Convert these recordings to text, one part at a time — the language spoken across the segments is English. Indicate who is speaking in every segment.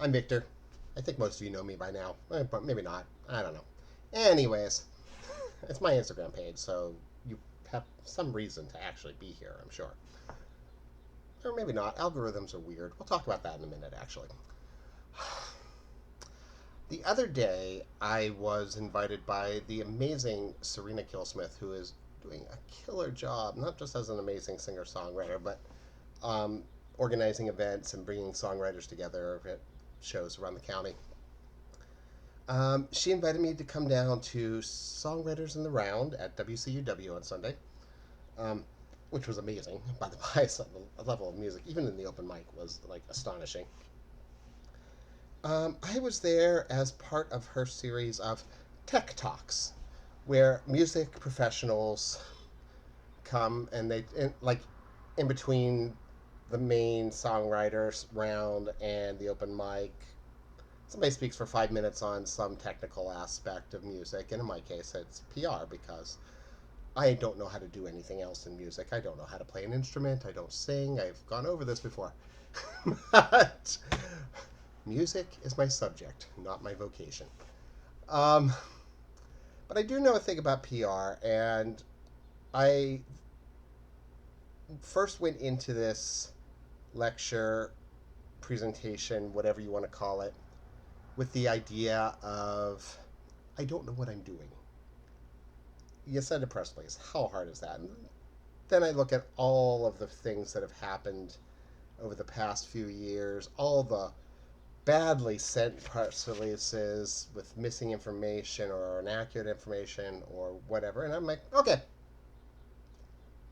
Speaker 1: I'm Victor. I think most of you know me by now, but maybe not. I don't know. Anyways, it's my Instagram page, so you have some reason to actually be here, I'm sure. Or maybe not. Algorithms are weird. We'll talk about that in a minute, actually. The other day, I was invited by the amazing Serena Killsmith, who is doing a killer job, not just as an amazing singer songwriter, but um, organizing events and bringing songwriters together at shows around the county. She invited me to come down to Songwriters in the Round at WCUW on Sunday, um, which was amazing, by the by. So the level of music, even in the open mic, was like astonishing. I was there as part of her series of tech talks, where music professionals come and like in between the main songwriters round and the open mic. Somebody speaks for 5 minutes on some technical aspect of music, and in my case, it's PR because I don't know how to do anything else in music. I don't know how to play an instrument. I don't sing. I've gone over this before. But music is my subject, not my vocation. Um, but I do know a thing about PR, and I first went into this lecture, presentation, whatever you want to call it, with the idea of I don't know what I'm doing. You send a press release. How hard is that? And then I look at all of the things that have happened over the past few years, all the badly sent press releases with missing information or inaccurate information or whatever, and I'm like, okay,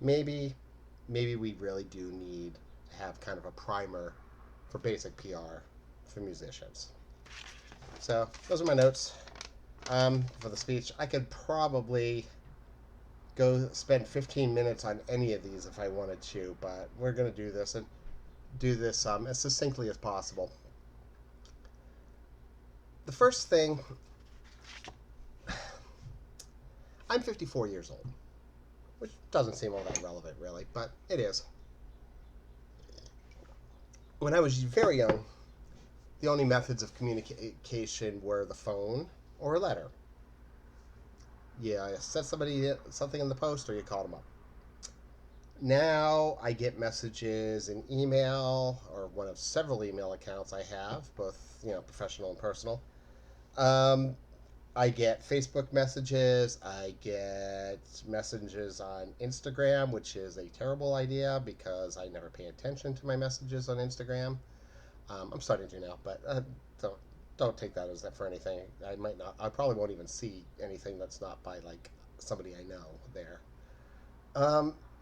Speaker 1: maybe we really do need to have kind of a primer for basic PR for musicians. So those are my notes for the speech. I could probably go spend 15 minutes on any of these if I wanted to, but we're going to do this and do this as succinctly as possible. The first thing, I'm 54 years old, which doesn't seem all that relevant really, but it is. When I was very young, the only methods of communication were the phone or a letter. Yeah, you sent somebody something in the post or you called them up. Now I get messages in email or one of several email accounts I have, both professional and personal. I get Facebook messages. I get messages on Instagram, which is a terrible idea because I never pay attention to my messages on Instagram. I'm starting to now, but don't take that as that for anything. I might not. I probably won't even see anything that's not by like somebody I know there.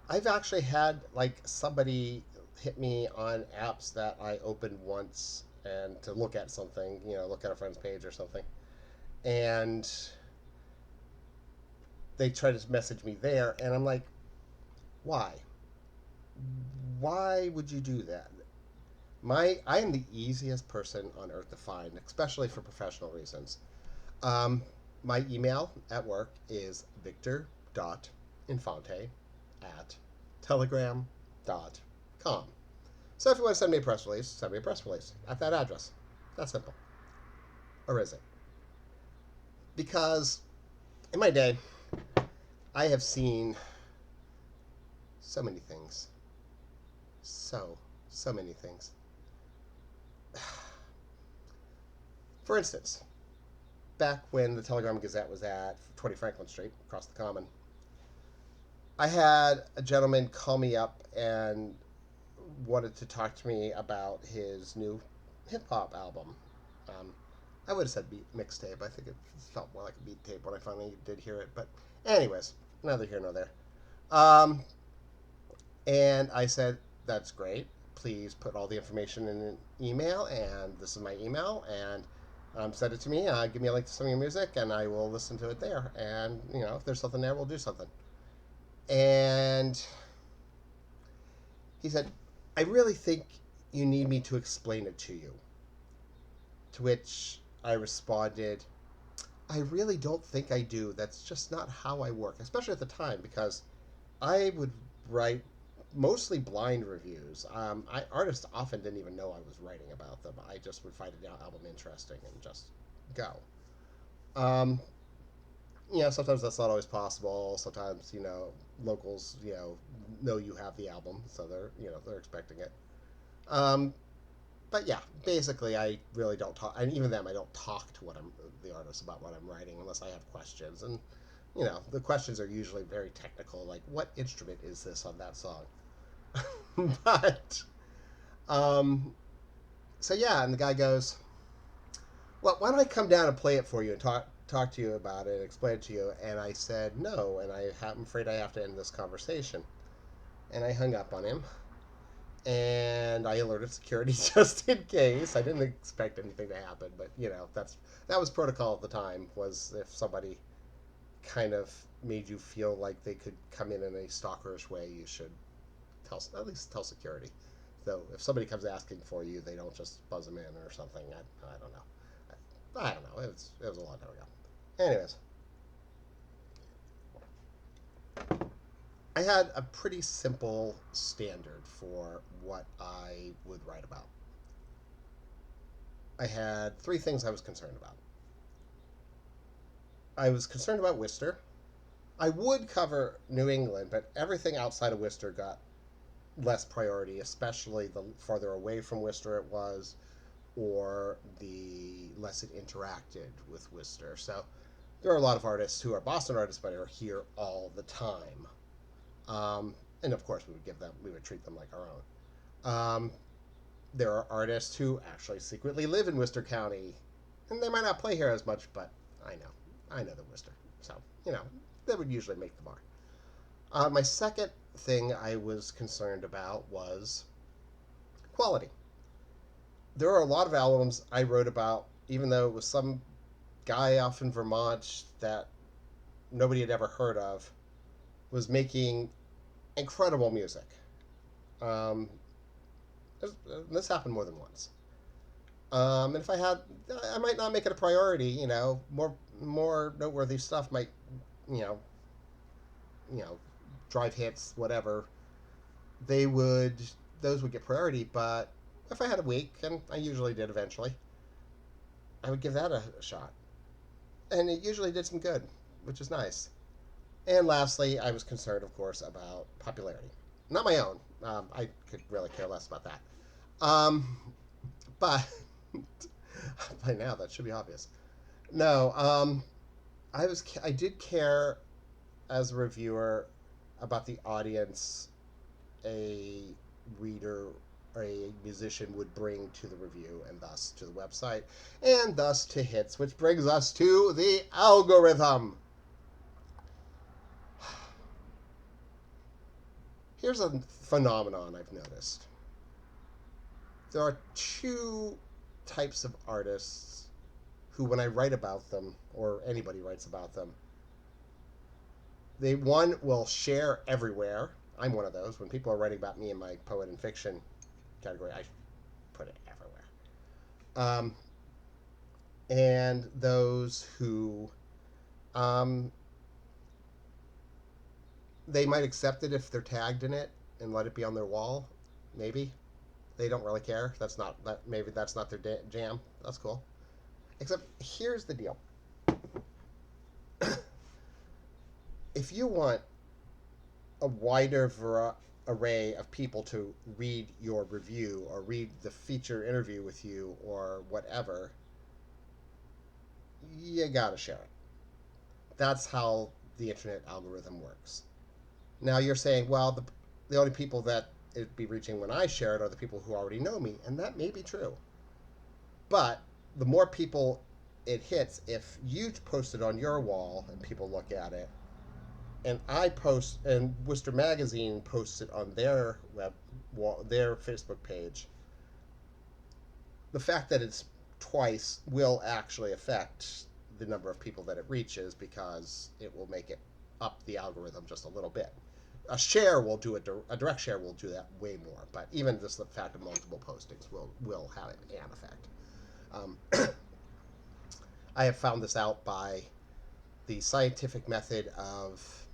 Speaker 1: I've actually had like somebody hit me on apps that I opened once and to look at something, look at a friend's page or something, and they try to message me there, and I'm like, why? Why would you do that? I am the easiest person on earth to find, especially for professional reasons. Um, my email at work is victor.infante at telegram.com. So if you want to send me a press release, send me a press release at that address. That's simple. Or is it? Because in my day, I have seen so many things. So many things. For instance, back when the Telegram Gazette was at 20 Franklin Street, across the Common, I had a gentleman call me up and wanted to talk to me about his new hip hop album. I would have said mixtape. I think it felt more like a beat tape when I finally did hear it. But anyways, neither here nor there. And I said, that's great. Please put all the information in an email, and this is my email, and send it to me. Give me a link to some of your music, and I will listen to it there. And, if there's something there, we'll do something. And he said, I really think you need me to explain it to you. To which I responded, I really don't think I do. That's just not how I work, especially at the time, because I would write mostly blind reviews. Artists often didn't even know I was writing about them. I just would find an album interesting and just go. Um, sometimes that's not always possible. Sometimes, locals, know you have the album, so they're expecting it. Um, but yeah, basically, I really don't talk, and even them, I don't talk to the artist about what I'm writing unless I have questions. And the questions are usually very technical, like what instrument is this on that song? but um, so yeah, and the guy goes, "Well, why don't I come down and play it for you and talk to you about it, and explain it to you?" And I said no, and I'm afraid I have to end this conversation. And I hung up on him, and I alerted security just in case. I didn't expect anything to happen, but that was protocol at the time. Was if somebody kind of made you feel like they could come in a stalkerish way, you should at least tell security. So if somebody comes asking for you, they don't just buzz them in or something. I don't know. I don't know. It was a long time ago. Anyways, I had a pretty simple standard for what I would write about. I had three things I was concerned about. I was concerned about Worcester. I would cover New England, but everything outside of Worcester got less priority, especially the farther away from Worcester it was, or the less it interacted with Worcester. So there are a lot of artists who are Boston artists, but are here all the time. And of course, we would treat them like our own. There are artists who actually secretly live in Worcester County, and they might not play here as much, but I know the Worcester, so that would usually make the mark. My second thing I was concerned about was quality. There are a lot of albums I wrote about, even though it was some guy off in Vermont that nobody had ever heard of, was making incredible music. Um, this happened more than once. And if I might not make it a priority. More noteworthy stuff might, you know, you know, drive hits, whatever. They would those would get priority. But if I had a week, and I usually did eventually, I would give that a shot, and it usually did some good, which is nice. And lastly, I was concerned, of course, about popularity. Not my own. I could really care less about that. Um, but by now that should be obvious. No, I did care as a reviewer about the audience a reader or a musician would bring to the review and thus to the website and thus to hits, which brings us to the algorithm. Here's a phenomenon I've noticed. There are two types of artists who, when I write about them, or anybody writes about them, one will share everywhere. I'm one of those. When people are writing about me in my poet and fiction category, I put it everywhere. Um, and those who they might accept it if they're tagged in it and let it be on their wall. Maybe they don't really care. Maybe that's not their jam. That's cool. Except here's the deal: if you want a wider array of people to read your review or read the feature interview with you or whatever, you gotta share it. That's how the internet algorithm works. Now you're saying, well, the only people that it'd be reaching when I share it are the people who already know me, and that may be true. But the more people it hits, if you post it on your wall and people look at it, and Worcester Magazine posts it on their their Facebook page, the fact that it's twice will actually affect the number of people that it reaches because it will make it up the algorithm just a little bit. A direct share will do that way more, but even just the fact of multiple postings will have an effect. I have found this out by the scientific method of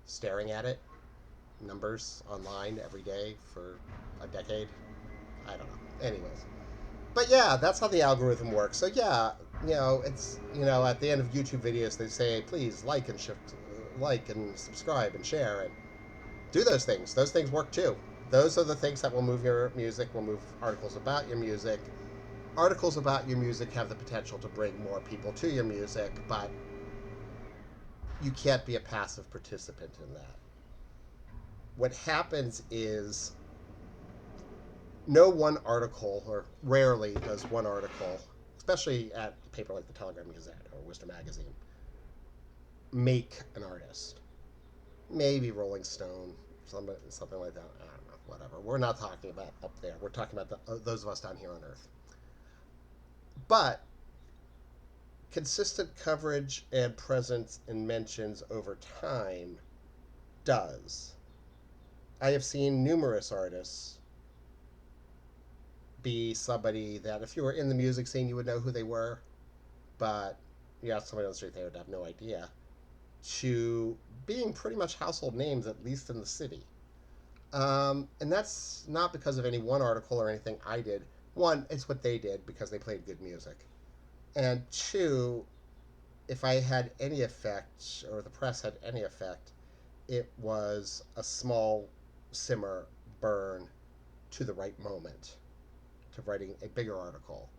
Speaker 1: staring at it, numbers online every day for a decade. I don't know. Anyways, but yeah, that's how the algorithm works. So yeah, it's at the end of YouTube videos they say please like and subscribe and share and do those things. Those things work too. Those are the things that will move your music, will move articles about your music. Articles about your music have the potential to bring more people to your music, but you can't be a passive participant in that. What happens is no one article, or rarely does one article, especially at a paper like the Telegram Gazette or Worcester Magazine, make an artist. Maybe Rolling Stone, something like that. I don't know, whatever. We're not talking about up there. We're talking about those of us down here on Earth. But consistent coverage and presence and mentions over time does. I have seen numerous artists be somebody that if you were in the music scene, you would know who they were, but somebody on the street, they would have no idea, to being pretty much household names, at least in the city. And that's not because of any one article or anything I did. One, it's what they did because they played good music. And two, if I had any effect, or the press had any effect, it was a small simmer burn to the right moment, to writing a bigger article,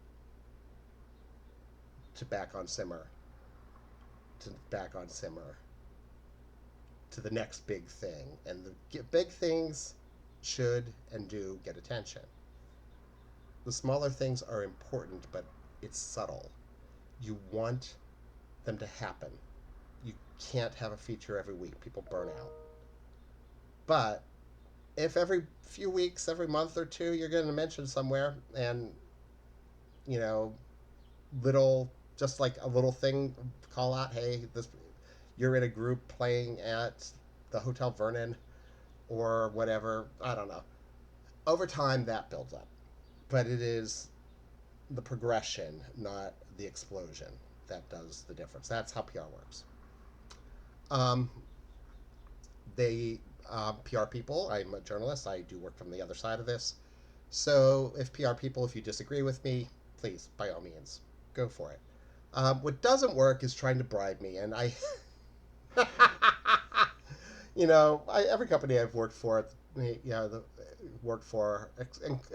Speaker 1: to back on simmer, to back on simmer, to the next big thing. And the big things should and do get attention. The smaller things are important, but it's subtle. You want them to happen. You can't have a feature every week. People burn out. But if every few weeks, every month or two, you're going to mention somewhere, and you know, just like a little thing, call out, hey, you're in a group playing at the Hotel Vernon or whatever. I don't know. Over time, that builds up, but it is the progression, not the explosion, that does the difference. That's how PR works. Um, they PR people. I'm a journalist. I do work from the other side of this. So if PR people, if you disagree with me, please, by all means, go for it. What doesn't work is trying to bribe me, and I, every company I've worked for, and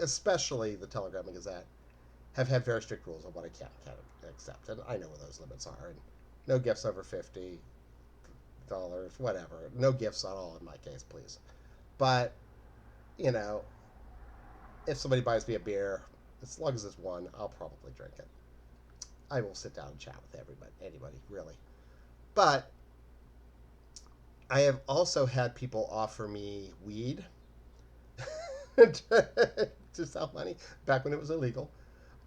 Speaker 1: especially the Telegram and Gazette, have had very strict rules on what I can't accept, and I know what those limits are. And no gifts over $50, whatever. No gifts at all in my case, please. But if somebody buys me a beer, as long as it's one, I'll probably drink it. I will sit down and chat with anybody, really. But I have also had people offer me weed to sell money back when it was illegal.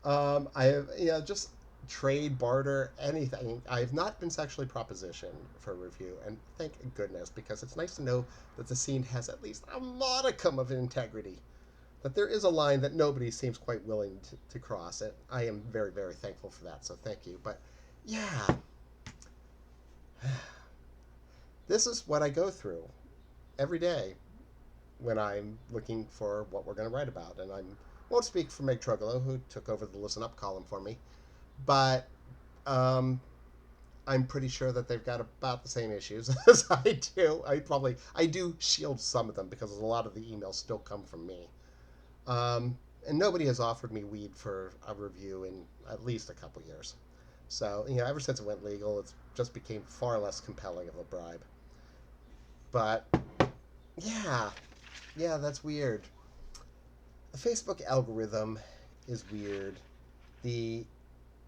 Speaker 1: I have, just trade, barter, anything. I have not been sexually propositioned for a review, and thank goodness, because it's nice to know that the scene has at least a modicum of integrity. That there is a line that nobody seems quite willing to cross. And I am very, very thankful for that, so thank you. But yeah, this is what I go through every day when I'm looking for what we're going to write about. And I won't speak for Meg Trogolo, who took over the Listen Up column for me, but I'm pretty sure that they've got about the same issues as I do. I do shield some of them because a lot of the emails still come from me. And nobody has offered me weed for a review in at least a couple years. So, ever since it went legal, it's just became far less compelling of a bribe. But, yeah, that's weird. The Facebook algorithm is weird. The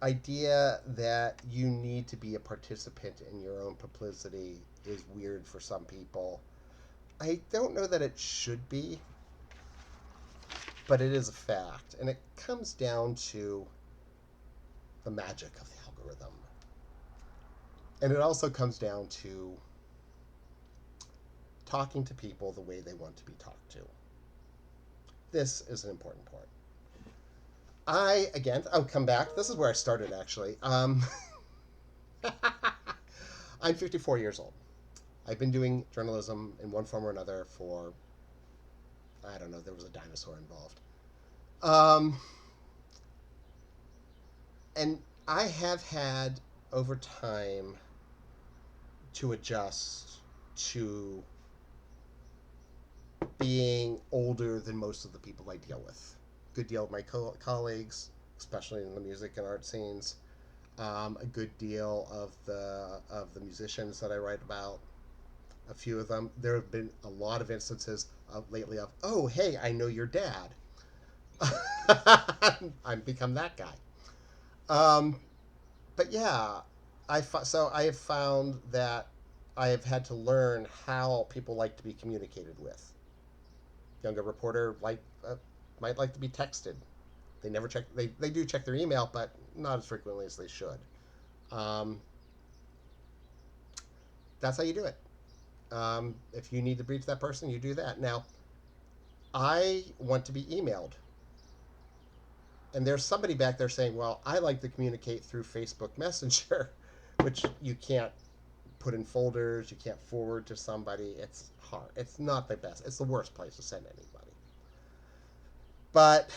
Speaker 1: idea that you need to be a participant in your own publicity is weird for some people. I don't know that it should be, but it is a fact. And it comes down to the magic of the algorithm. And it also comes down to talking to people the way they want to be talked to. This is an important part. I'll come back. This is where I started, actually. I'm 54 years old. I've been doing journalism in one form or another for, I don't know, there was a dinosaur involved. Um, and I have had over time to adjust to being older than most of the people I deal with. Good deal of my colleagues, especially in the music and art scenes. A good deal of the musicians that I write about. A few of them. There have been a lot of instances lately of, oh, hey, I know your dad. I've become that guy. Um, but yeah, so I have found that I have had to learn how people like to be communicated with. Younger reporter might like to be texted. They never check. They do check their email, but not as frequently as they should. Um, that's how you do it. If you need to reach that person, you do that. Now, I want to be emailed, and there's somebody back there saying, "Well, I like to communicate through Facebook Messenger," which you can't put in folders. You can't forward to somebody. It's hard. It's not the best. It's the worst place to send anybody. But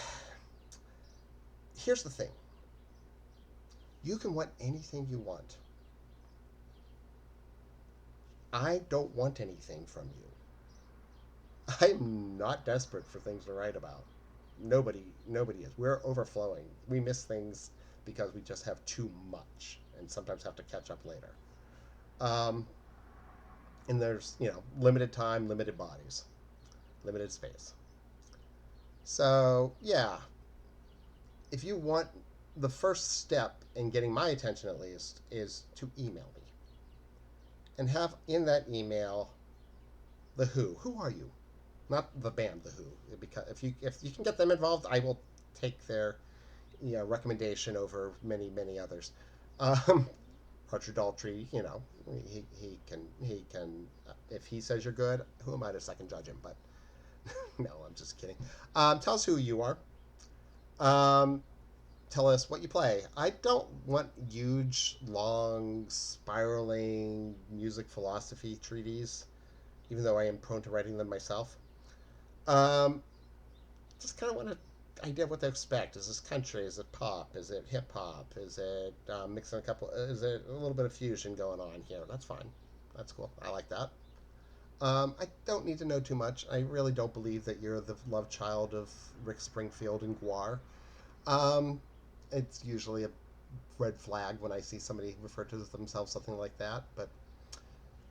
Speaker 1: here's the thing: you can want anything you want. I don't want anything from you. I'm not desperate for things to write about. Nobody is. We're overflowing. We miss things because we just have too much, and sometimes have to catch up later. Um, and there's limited time, limited bodies, limited space. So yeah, if you want, the first step in getting my attention at least is to email me and have in that email the who. Who are you? Not the band, the Who. Because if you can get them involved, I will take their recommendation over many others. Um, Archer Daltrey, he can if he says you're good, who am I to second judge him? But no, I'm just kidding. Tell us who you are. Um, Tell us what you play. I don't want huge, long, spiraling music philosophy treatises, even though I am prone to writing them myself. Um, just kind of want an idea of what to expect. Is this country? Is it pop? Is it hip hop? Is it mixing a couple? Is it a little bit of fusion going on here? That's fine. That's cool. I like that. I don't need to know too much. I really don't believe that you're the love child of Rick Springfield and Guar. Um, it's usually a red flag when I see somebody refer to themselves something like that. But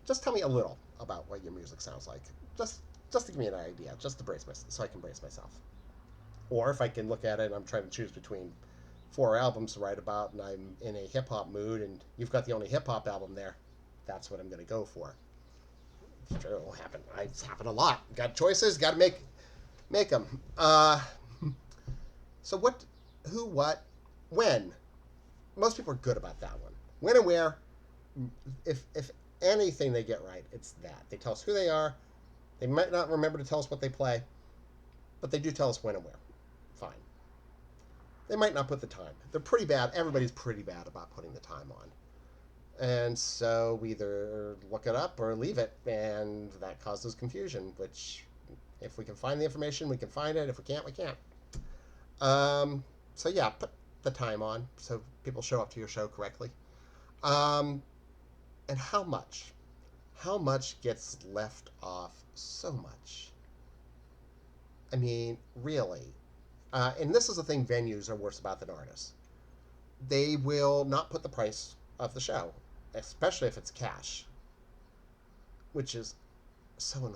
Speaker 1: just tell me a little about what your music sounds like. Just just to give me an idea, just to brace myself, so I can brace myself. Or if I can look at it and I'm trying to choose between four albums to write about and I'm in a hip hop mood and you've got the only hip hop album there, that's what I'm going to go for. Sure, it'll happen. It's happened a lot. Got choices, got to make them. So what, who, what, when? Most people are good about that one. When and where, if anything they get right, it's that. They tell us who they are. They might not remember to tell us what they play, but they do tell us when and where. Fine. They might not put the time. They're pretty bad. Everybody's pretty bad about putting the time on. And so we either look it up or leave it, and that causes confusion, which if we can find the information, we can find it. If we can't, we can't. So yeah, put the time on so people show up to your show correctly. Um, and how much? How much gets left off? So much. I mean, really. And this is the thing venues are worse about than artists. They will not put the price of the show, especially if it's cash, which is so annoying.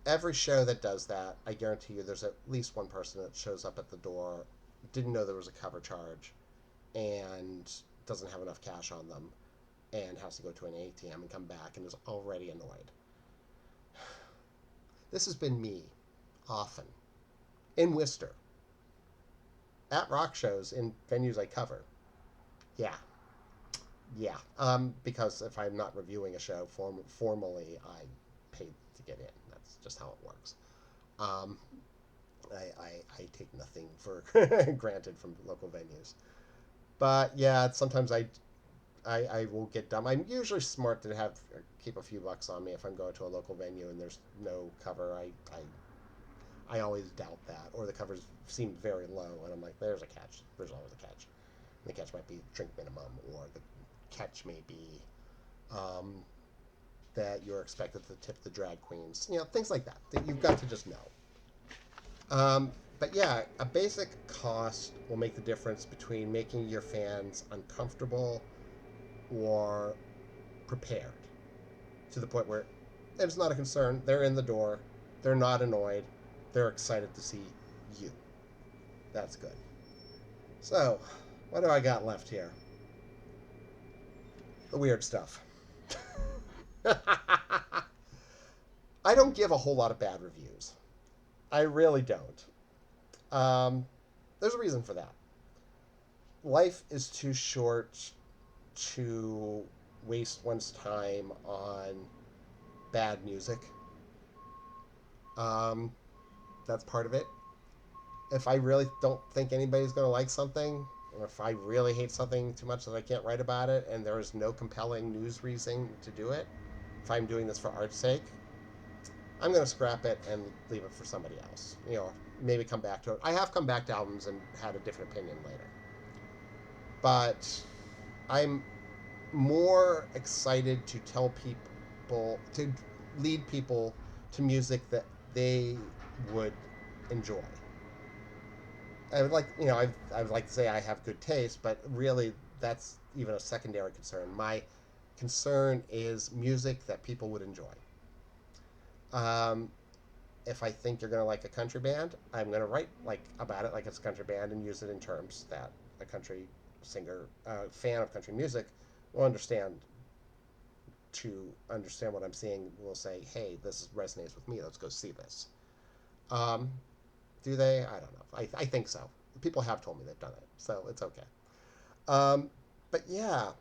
Speaker 1: Every show that does that, I guarantee you there's at least one person that shows up at the door, didn't know there was a cover charge, and doesn't have enough cash on them, and has to go to an ATM and come back and is already annoyed. This has been me often in Worcester, at rock shows in venues I cover. Yeah, yeah. Because if I'm not reviewing a show formally, I paid to get in. That's just how it works. Um, I take nothing for granted from local venues. But yeah, sometimes I will get dumb. I'm usually smart to have keep a few bucks on me if I'm going to a local venue and there's no cover. I always doubt that, or the covers seem very low, and I'm like, there's a catch. There's always a catch. And the catch might be drink minimum, or the catch may be that you're expected to tip the drag queens. Things like that. That you've got to just know. But yeah, a basic cost will make the difference between making your fans uncomfortable or prepared to the point where it's not a concern. They're in the door. They're not annoyed. They're excited to see you. That's good. So, what do I got left here? The weird stuff. I don't give a whole lot of bad reviews. I really don't. There's a reason for that. Life is too short to waste one's time on bad music. That's part of it. If I really don't think anybody's going to like something, or if I really hate something too much that I can't write about it, and there is no compelling news reason to do it, if I'm doing this for art's sake, I'm going to scrap it and leave it for somebody else. Maybe come back to it. I have come back to albums and had a different opinion later. But I'm more excited to tell people, to lead people to music that they would enjoy. I would like, I would like to say I have good taste, but really that's even a secondary concern. My concern is music that people would enjoy. Um, if I think you're going to like a country band, I'm going to write about it like it's a country band and use it in terms that a country singer, fan of country music, will understand. To understand what I'm seeing, will say, "Hey, this resonates with me. Let's go see this." Um, do they? I don't know. I think so. People have told me they've done it, so it's okay. Um, but yeah,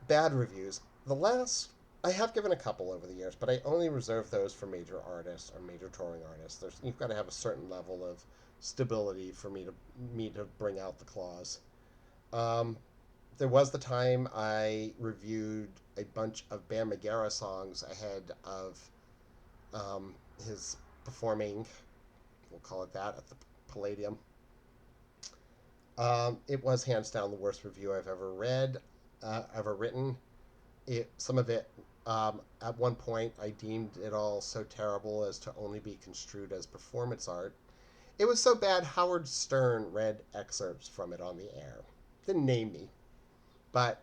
Speaker 1: bad reviews. The last I have given a couple over the years, but I only reserve those for major artists or major touring artists. You've got to have a certain level of stability for me to bring out the claws. Um, there was the time I reviewed a bunch of Bam Margera songs ahead of his performing, we'll call it that, at the Palladium. It was hands down the worst review I've ever read, ever written. Some of it, at one point, I deemed it all so terrible as to only be construed as performance art. It was so bad, Howard Stern read excerpts from it on the air. Didn't name me, but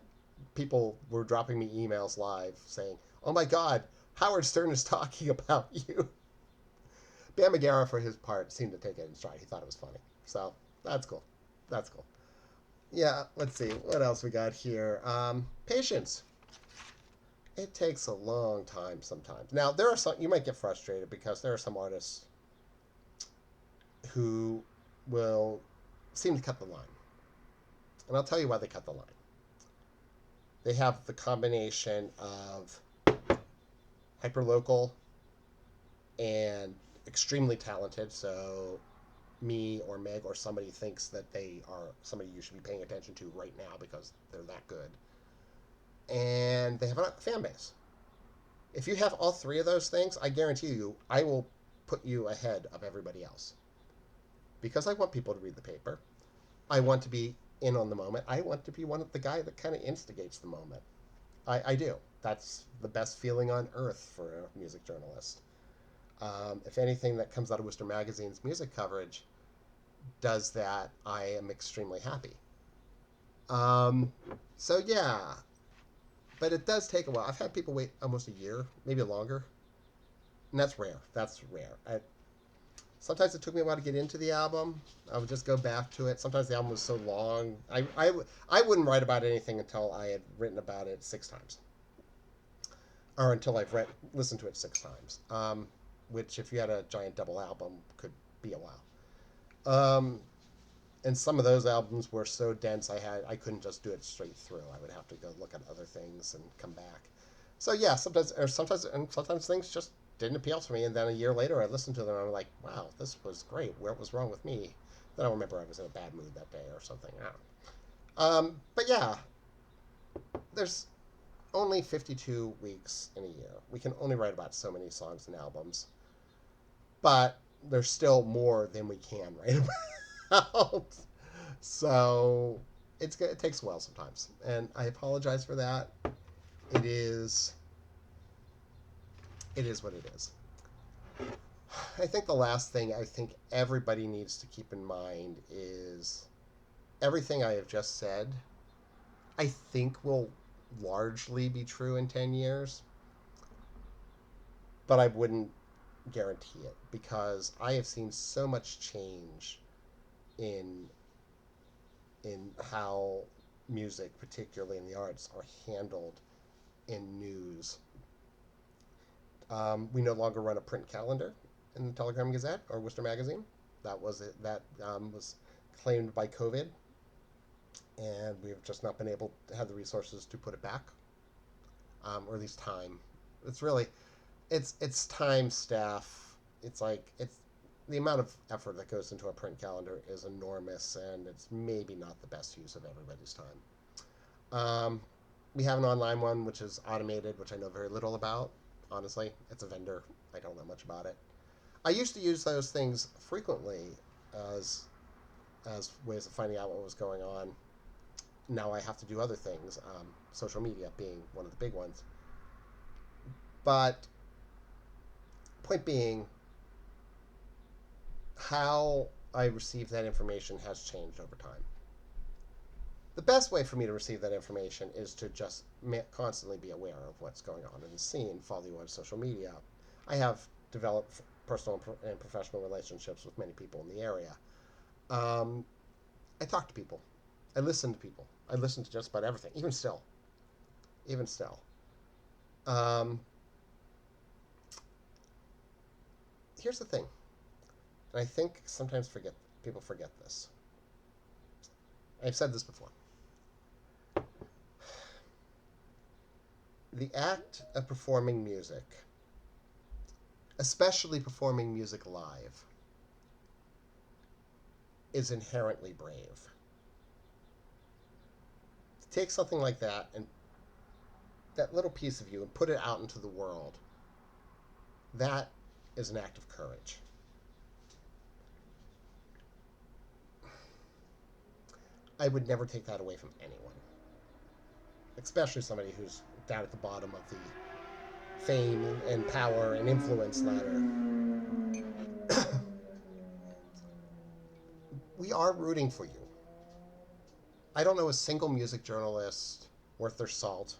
Speaker 1: people were dropping me emails live saying, "Oh my God, Howard Stern is talking about you." Bam Margera, for his part, seemed to take it in stride. He thought it was funny. So, that's cool. That's cool. Yeah, let's see. What else we got here? Patience. It takes a long time sometimes. Now, there are some, you might get frustrated because there are some artists who will seem to cut the line. And I'll tell you why they cut the line. They have the combination of hyperlocal and extremely talented. So me or Meg or somebody thinks that they are somebody you should be paying attention to right now because they're that good. And they have a fan base. If you have all three of those things, I guarantee you, I will put you ahead of everybody else. Because I want people to read the paper. I want to be in on the moment. I want to be the guy that kind of instigates the moment. I do. That's the best feeling on earth for a music journalist. If anything that comes out of Worcester Magazine's music coverage does that, I am extremely happy. So yeah, but it does take a while. I've had people wait almost a year, maybe longer, and that's rare. That's rare. Sometimes it took me a while to get into the album. I would just go back to it. Sometimes the album was so long. I wouldn't write about anything until I had written about it 6 times. Or until I've listened to it 6 times. Which, if you had a giant double album, could be a while. And some of those albums were so dense I couldn't just do it straight through. I would have to go look at other things and come back. So yeah, sometimes things just didn't appeal to me, and then a year later I listened to them and I'm like, wow, this was great. What was wrong with me? Then I remember I was in a bad mood that day or something. I don't know. But yeah, there's only 52 weeks in a year. We can only write about so many songs and albums, but there's still more than we can write about. So it takes a while sometimes, and I apologize for that. It is it is what it is. I think the last thing I think everybody needs to keep in mind is everything I have just said, I think will largely be true in 10 years, but I wouldn't guarantee it because I have seen so much change in how music, particularly in the arts, are handled in news. We no longer run a print calendar in the Telegram Gazette or Worcester Magazine. That was it. That was claimed by COVID, and we've just not been able to have the resources to put it back, or at least time. It's really, it's time, staff. It's like it's the amount of effort that goes into a print calendar is enormous, and it's maybe not the best use of everybody's time. We have an online one which is automated, which I know very little about. Honestly, it's a vendor. I don't know much about it. I used to use those things frequently as ways of finding out what was going on. Now I have to do other things, social media being one of the big ones. But point being, how I receive that information has changed over time. The best way for me to receive that information is to just constantly be aware of what's going on in the scene, follow you on social media. I have developed personal and professional relationships with many people in the area. I talk to people. I listen to people. I listen to just about everything, even still. Even still. Um, Here's the thing, and I think sometimes people forget this. I've said this before. The act of performing music, especially performing music live, is inherently brave. To take something like that and that little piece of you and put it out into the world, that is an act of courage. I would never take that away from anyone, especially somebody who's down at the bottom of the fame and power and influence ladder. We are rooting for you. I don't know a single music journalist worth their salt.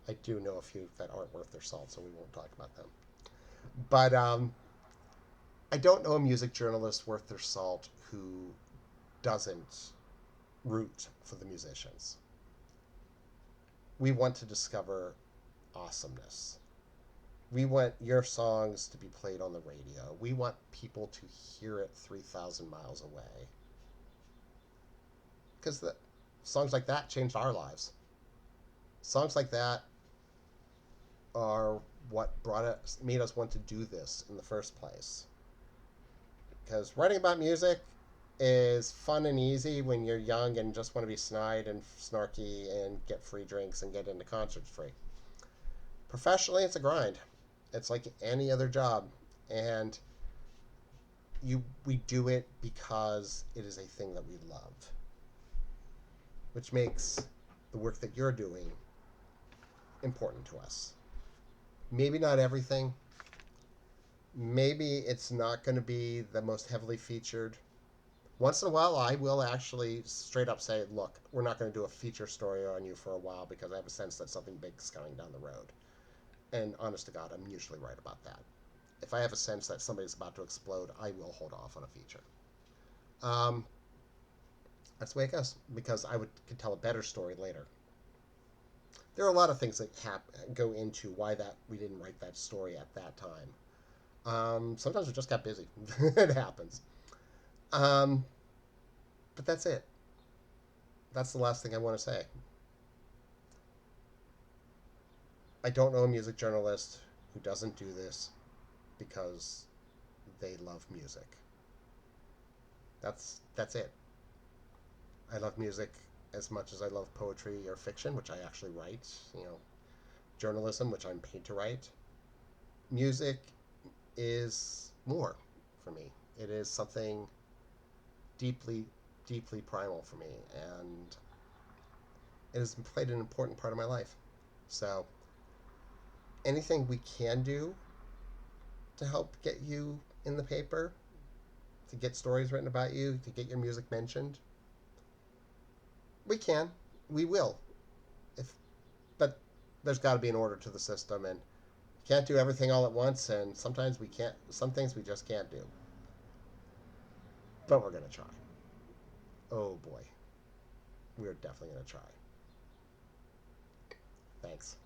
Speaker 1: I do know a few that aren't worth their salt, so we won't talk about them. But I don't know a music journalist worth their salt who doesn't root for the musicians. We want to discover awesomeness. We want your songs to be played on the radio. We want people to hear it 3,000 miles away. Because the songs like that changed our lives. Songs like that are what made us want to do this in the first place. Because writing about music is fun and easy when you're young and just want to be snide and snarky and get free drinks and get into concerts free. Professionally, it's a grind. It's like any other job, and we do it because it is a thing that we love, which makes the work that you're doing important to us. Maybe not everything. Maybe it's not going to be the most heavily featured. Once in a while, I will actually straight up say, look, we're not going to do a feature story on you for a while because I have a sense that something big is coming down the road. And honest to God, I'm usually right about that. If I have a sense that somebody's about to explode, I will hold off on a feature. That's the way it goes, because could tell a better story later. There are a lot of things that go into why we didn't write that story at that time. Sometimes we just got busy. It happens. But that's it. That's the last thing I want to say. I don't know a music journalist who doesn't do this because they love music. That's it. I love music as much as I love poetry or fiction, which I actually write, you know, journalism, which I'm paid to write, music is more for me. It is something deeply, deeply primal for me, and it has played an important part of my life. So, anything we can do to help get you in the paper, to get stories written about you, to get your music mentioned, we can, we will. If, but there's got to be an order to the system, and can't do everything all at once, and sometimes we can't. Some things we just can't do, but we're gonna try. Oh boy, we're definitely gonna try. Thanks.